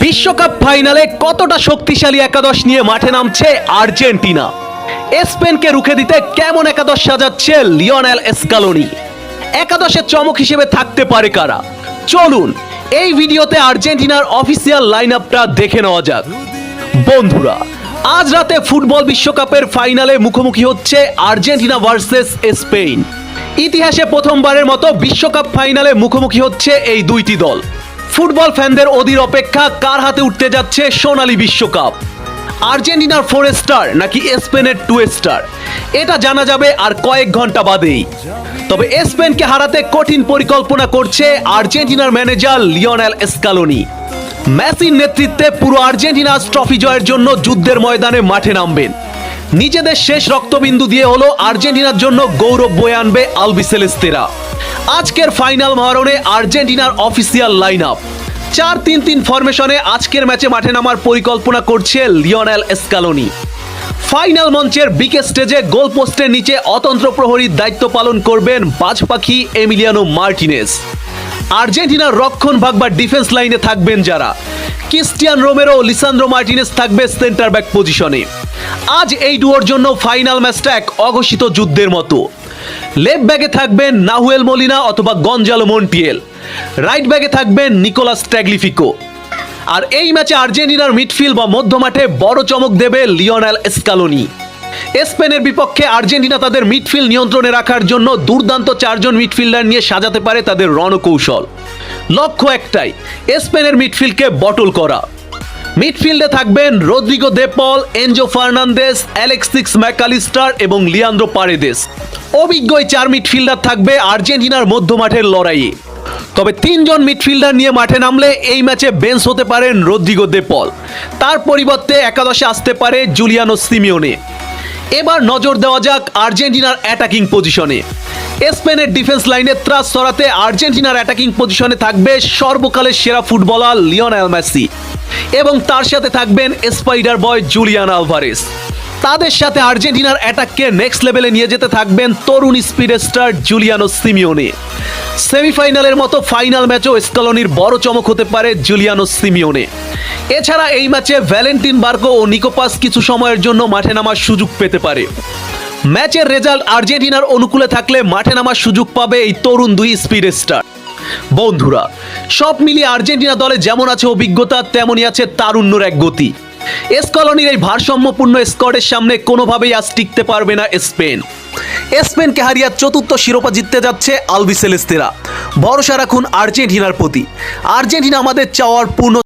বিশ্বকাপ ফাইনালে কতটা শক্তিশালী একাদশ নিয়ে মাঠে নামছে আর্জেন্টিনা। স্পেনকে রুখে দিতে কেমন একাদশ সাজাচ্ছে লিওনেল স্কালোনি। একাদশের চমক হিসেবে থাকতে পারে কারা? চলুন এই ভিডিওতে আর্জেন্টিনার অফিসিয়াল লাইন আপটা দেখে নেওয়া যাক। বন্ধুরা, আজ রাতে ফুটবল বিশ্বকাপের ফাইনালে মুখোমুখি হচ্ছে আর্জেন্টিনা ভার্সেস স্পেন। ইতিহাসে প্রথমবারের মতো বিশ্বকাপ ফাইনালে মুখোমুখি হচ্ছে এই দুইটি দল। ফুটবল ফ্যানদের অধীর অপেক্ষা কার হাতে উঠতে যাচ্ছে সোনালী বিশ্বকাপ। আর্জেন্টিনার 4 স্টার নাকি স্পেনের 2 স্টার, এটা জানা যাবে আর কয়েক ঘন্টা বাদেই। তবে স্পেনকে হারাতে কঠিন পরিকল্পনা করছে আর্জেন্টিনার ম্যানেজার লিওনেল স্কালোনি। মেসির নেতৃত্বে পুরো আর্জেন্টিনা ট্রফি জয়ের জন্য যুদ্ধের ময়দানে মাঠে নামবেন। নিজেদের শেষ রক্তবিন্দু দিয়ে হলো আর্জেন্টিনার জন্য গৌরব বয়ে আনবে আলবিসেলেস্তেরা। আজকের ফাইনাল মহারণে আর্জেন্টিনার অফিসিয়াল লাইন আপ 4-3-3 ফরমেশনে আজকের ম্যাচে মাঠে নামার পরিকল্পনা করছে লিওনেল স্কালোনি। ফাইনাল মঞ্চের বিকে স্টেজে গোল পোস্টের নিচে অতন্ত্র প্রহরীর দায়িত্ব পালন করবেন বাজ পাখি এমিলিয়ানো মার্টিনেজ। আর্জেন্টিনার রক্ষণ ভাগ বা ডিফেন্স লাইনে থাকবেন যারা, ক্রিস্টিয়ান রোমেরো, লিসান্দ্রো মার্টিনেজ থাকবে সেন্টার ব্যাক পজিশনে। আজ এই ডুয়োর জন্য ফাইনাল ম্যাচটা এক অঘোষিত যুদ্ধের মতো। লেফট ব্যাগে থাকবেন নাহুয়েল মলিনা অথবা গঞ্জালো মন্টিয়েল, রাইট ব্যাগে থাকবেন নিকোলাস ট্যাগলিফিকো। আর এই ম্যাচে আর্জেন্টিনার মিডফিল্ড বা মধ্যমাঠে বড় চমক দেবে লিওনেল স্কালোনি। স্পেনের বিপক্ষে আর্জেন্টিনা তাদের মিডফিল্ড নিয়ন্ত্রণে রাখার জন্য দুর্দান্ত 4 জন মিডফিল্ডার নিয়ে সাজাতে পারে তাদের রণকৌশল। লক্ষ্য একটাই, স্পেনের মিডফিল্ডকে বটল করা। মিডফিল্ডে থাকবেন রদ্রিগো দে পল, এনজো ফার্নান্দেস, অ্যালেক্সিস ম্যাকালিস্টার এবং লিয়ান্দ্রো পারেদেস। অভিজ্ঞ 4 মিডফিল্ডার থাকবে আর্জেন্টিনার মধ্যমাঠের লড়াইয়ে। তবে 3 জন মিডফিল্ডার নিয়ে মাঠে নামলে এই ম্যাচে বেঞ্চ হতে পারেন রদ্রিগো দে পল। তার পরিবর্তে একাদশে আসতে পারে জুলিয়ানো সিমিওনে। এবার নজর দেওয়া যাক আর্জেন্টিনার অ্যাটাকিং পজিশনে। স্পেনের ডিফেন্স লাইনে ত্রাস সরাতে আর্জেন্টিনার অ্যাটাকিং পজিশনে থাকবে সর্বকালের সেরা ফুটবলার লিওনেল মেসি এবং তার সাথে থাকবেন স্পাইডার বয় জুলিয়ান আলভারেস। তাদের সাথে আর্জেন্টিনার অ্যাটাককে নেক্সট লেভেলে নিয়ে যেতে থাকবেন তরুণ স্পিড স্টার জুলিয়ানো সিমিওনে। সেমিফাইনালের মতো ফাইনাল ম্যাচও স্কালোনির বড় চমক হতে পারে জুলিয়ানো সিমিওনে। এছাড়া এই ম্যাচে ভ্যালেন্টিন বার্কো ও নিকোপাস কিছু সময়ের জন্য মাঠে নামার সুযোগ পেতে পারে। ম্যাচের রেজাল্ট আর্জেন্টিনার অনুকূলে থাকলে মাঠে নামার সুযোগ পাবে এই তরুণ 2 স্পিড স্টার। বন্ধুরা, সব মিলিয়ে আর্জেন্টিনা দলে যেমন আছে অভিজ্ঞতা, তেমনই আছে তারুণ্যর এক গতি। স্কালোনির এই ভারসাম্যপূর্ণ স্কোয়াডের সামনে কোনোভাবেই আজ টিকতে পারবে না স্পেন। স্পেনকে হারিয়ে 4র্থ শিরোপা জিততে যাচ্ছে আলবিসেলেস্তেরা। ভরসা রাখুন আর্জেন্টিনার প্রতি। আর্জেন্টিনা আমাদের চাওয়ার পূর্ণ